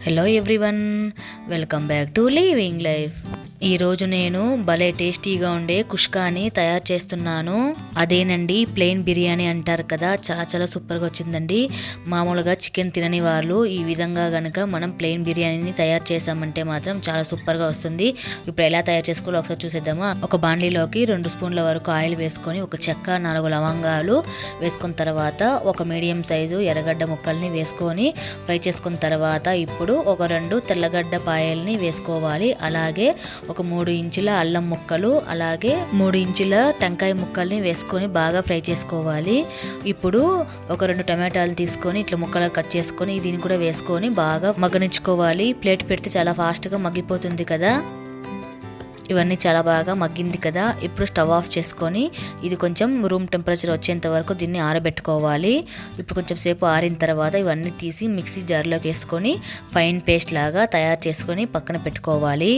Hello everyone, welcome back to living life. ఈరోజు నేను భలే టేస్టీగా ఉండే కుష్కాని తయారు చేస్తున్నాను. అదేనండి ప్లెయిన్ బిర్యానీ అంటారు కదా, చాలా చాలా సూపర్గా వచ్చిందండి. మామూలుగా చికెన్ తినని వాళ్ళు ఈ విధంగా కనుక మనం ప్లెయిన్ బిర్యానీని తయారు చేసామంటే మాత్రం చాలా సూపర్గా వస్తుంది. ఇప్పుడు ఎలా తయారు చేసుకోవాలో ఒకసారి చూసేద్దామా. ఒక బాండ్లీలోకి 2 స్పూన్ల వరకు ఆయిల్ వేసుకొని ఒక చెక్క 4 లవంగాలు వేసుకున్న తర్వాత ఒక మీడియం సైజు ఎర్రగడ్డ ముక్కల్ని వేసుకొని ఫ్రై చేసుకున్న తర్వాత ఇప్పుడు ఒక 2 తెల్లగడ్డ పాయల్ని వేసుకోవాలి. అలాగే ఒక 3 ఇంచుల అల్లం ముక్కలు, అలాగే 3 ఇంచుల టెంకాయ ముక్కల్ని వేసుకొని బాగా ఫ్రై చేసుకోవాలి. ఇప్పుడు ఒక 2 టమాటాలు తీసుకొని ఇట్లా ముక్కలు కట్ చేసుకొని దీన్ని కూడా వేసుకొని బాగా మగ్గనించుకోవాలి. ప్లేట్ పెడితే చాలా ఫాస్ట్గా మగ్గిపోతుంది కదా. ఇవన్నీ చాలా బాగా మగ్గింది కదా. ఇప్పుడు స్టవ్ ఆఫ్ చేసుకొని ఇది కొంచెం రూమ్ టెంపరేచర్ వచ్చేంత వరకు దీన్ని ఆరబెట్టుకోవాలి. ఇప్పుడు కొంచెం సేపు ఆరిన తర్వాత ఇవన్నీ తీసి మిక్సీ జార్లోకి వేసుకొని ఫైన్ పేస్ట్ లాగా తయారు చేసుకొని పక్కన పెట్టుకోవాలి.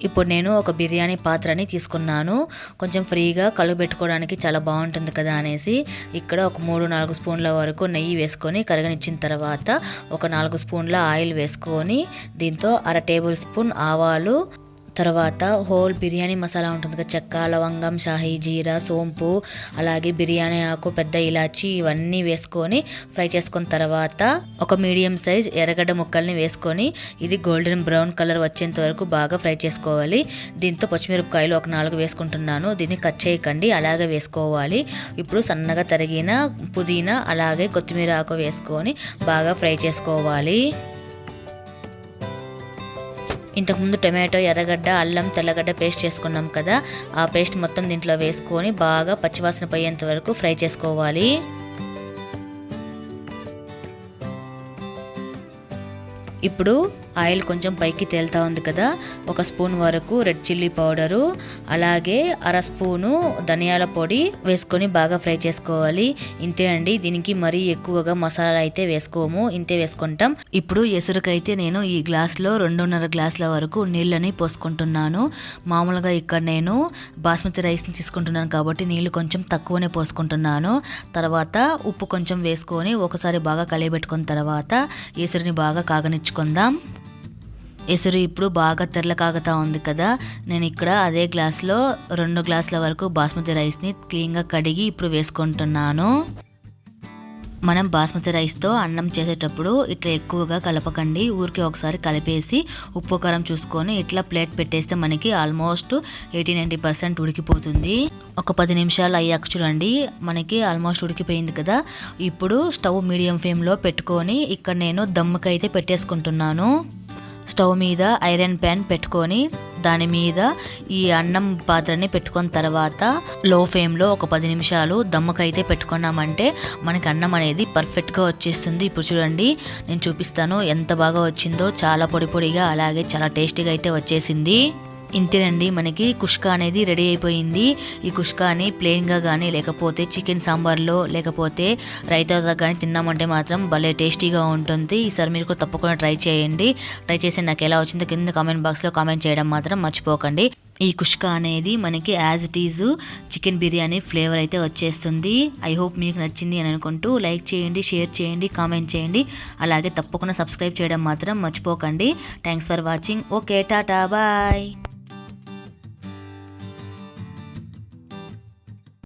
ఇప్పుడు నేను ఒక బిర్యానీ పాత్రని తీసుకున్నాను. కొంచెం ఫ్రీగా కలుగబెట్టుకోవడానికి చాలా బాగుంటుంది కదా అనేసి ఇక్కడ ఒక 3-4 స్పూన్ల వరకు నెయ్యి వేసుకొని కరగనిచ్చిన తర్వాత ఒక 4 స్పూన్ల ఆయిల్ వేసుకొని దీంతో 1/2 టేబుల్ స్పూన్ ఆవాలు, తర్వాత హోల్ బిర్యానీ మసాలా ఉంటుంది కదా, చెక్క, లవంగం, షాహీ, జీరా, సోంపు, అలాగే బిర్యానీ ఆకు, పెద్ద ఇలాచి ఇవన్నీ వేసుకొని ఫ్రై చేసుకున్న తర్వాత ఒక మీడియం సైజ్ ఎర్రగడ్డ ముక్కల్ని వేసుకొని ఇది గోల్డెన్ బ్రౌన్ కలర్ వచ్చేంత వరకు బాగా ఫ్రై చేసుకోవాలి. దీంతో పచ్చిమిరపకాయలు ఒక 4 వేసుకుంటున్నాను. దీన్ని కట్ చేయకండి, అలాగే వేసుకోవాలి. ఇప్పుడు సన్నగా తరిగిన పుదీనా అలాగే కొత్తిమీర ఆకు వేసుకొని బాగా ఫ్రై చేసుకోవాలి. ఇంతకుముందు టమాటో, ఎర్రగడ్డ, అల్లం, తెల్లగడ్డ పేస్ట్ చేసుకున్నాం కదా, ఆ పేస్ట్ మొత్తం దీంట్లో వేసుకొని బాగా పచ్చివాసన పోయేంత వరకు ఫ్రై చేసుకోవాలి. ఇప్పుడు ఆయిల్ కొంచెం పైకి తేలుతూ ఉంది కదా, ఒక స్పూన్ వరకు రెడ్ చిల్లీ పౌడరు, అలాగే 1/2 స్పూను ధనియాల పొడి వేసుకొని బాగా ఫ్రై చేసుకోవాలి. ఇంతే అండి, దీనికి మరీ ఎక్కువగా మసాలా అయితే వేసుకోము, ఇంతే వేసుకుంటాం. ఇప్పుడు ఎసురుకైతే నేను ఈ గ్లాస్లో 2.5 గ్లాసుల వరకు నీళ్ళని పోసుకుంటున్నాను. మామూలుగా ఇక్కడ నేను బాస్మతి రైస్ని తీసుకుంటున్నాను కాబట్టి నీళ్ళు కొంచెం తక్కువనే పోసుకుంటున్నాను. తర్వాత ఉప్పు కొంచెం వేసుకొని ఒకసారి బాగా కలియబెట్టుకున్న తర్వాత ఎసురుని బాగా కాగనిచ్చుకుందాం. ఎసురు ఇప్పుడు బాగా తెరల కాగుతూ ఉంది కదా, నేను ఇక్కడ అదే గ్లాస్లో 2 గ్లాసుల వరకు బాస్మతి రైస్ని క్లీన్గా కడిగి ఇప్పుడు వేసుకుంటున్నాను. మనం బాస్మతి రైస్తో అన్నం చేసేటప్పుడు ఇట్లా ఎక్కువగా కలపకండి, ఊరికి ఒకసారి కలిపేసి ఉప్పు కారం చూసుకొని ఇట్లా ప్లేట్ పెట్టేస్తే మనకి ఆల్మోస్ట్ 80-90% ఉడికిపోతుంది. ఒక 10 నిమిషాలు అయ్యాక చూడండి మనకి ఆల్మోస్ట్ ఉడికిపోయింది కదా. ఇప్పుడు స్టవ్ మీడియం ఫ్లేమ్లో పెట్టుకొని ఇక్కడ నేను దమ్ముకైతే పెట్టేసుకుంటున్నాను. స్టవ్ మీద ఐరన్ ప్యాన్ పెట్టుకొని దాని మీద ఈ అన్నం పాత్రని పెట్టుకున్న తర్వాత లో ఫ్లేమ్లో ఒక 10 నిమిషాలు దమ్ముకైతే పెట్టుకున్నామంటే మనకి అన్నం అనేది పర్ఫెక్ట్గా వచ్చేస్తుంది. ఇప్పుడు చూడండి నేను చూపిస్తాను ఎంత బాగా వచ్చిందో, చాలా పొడి పొడిగా అలాగే చాలా టేస్టీగా అయితే వచ్చేసింది. ఇంతేనండి, మనకి కుష్కా అనేది రెడీ అయిపోయింది. ఈ కుష్కాని ప్లెయిన్గా కానీ లేకపోతే చికెన్ సాంబార్లో లేకపోతే రైతాతో కానీ తిన్నామంటే మాత్రం భలే టేస్టీగా ఉంటుంది. ఈసారి మీరు కూడా తప్పకుండా ట్రై చేయండి. ట్రై చేసి నాకు ఎలా వచ్చిందో కింద కామెంట్ బాక్స్లో కామెంట్ చేయడం మాత్రం మర్చిపోకండి. ఈ కుష్కా అనేది మనకి as it is chicken biryani flavour అయితే వచ్చేస్తుంది. ఐ హోప్ మీకు నచ్చింది అని అనుకుంటూ లైక్ చేయండి, షేర్ చేయండి, కామెంట్ చేయండి, అలాగే తప్పకుండా సబ్స్క్రైబ్ చేయడం మాత్రం మర్చిపోకండి. Thanks for watching. Okay, tata, bye.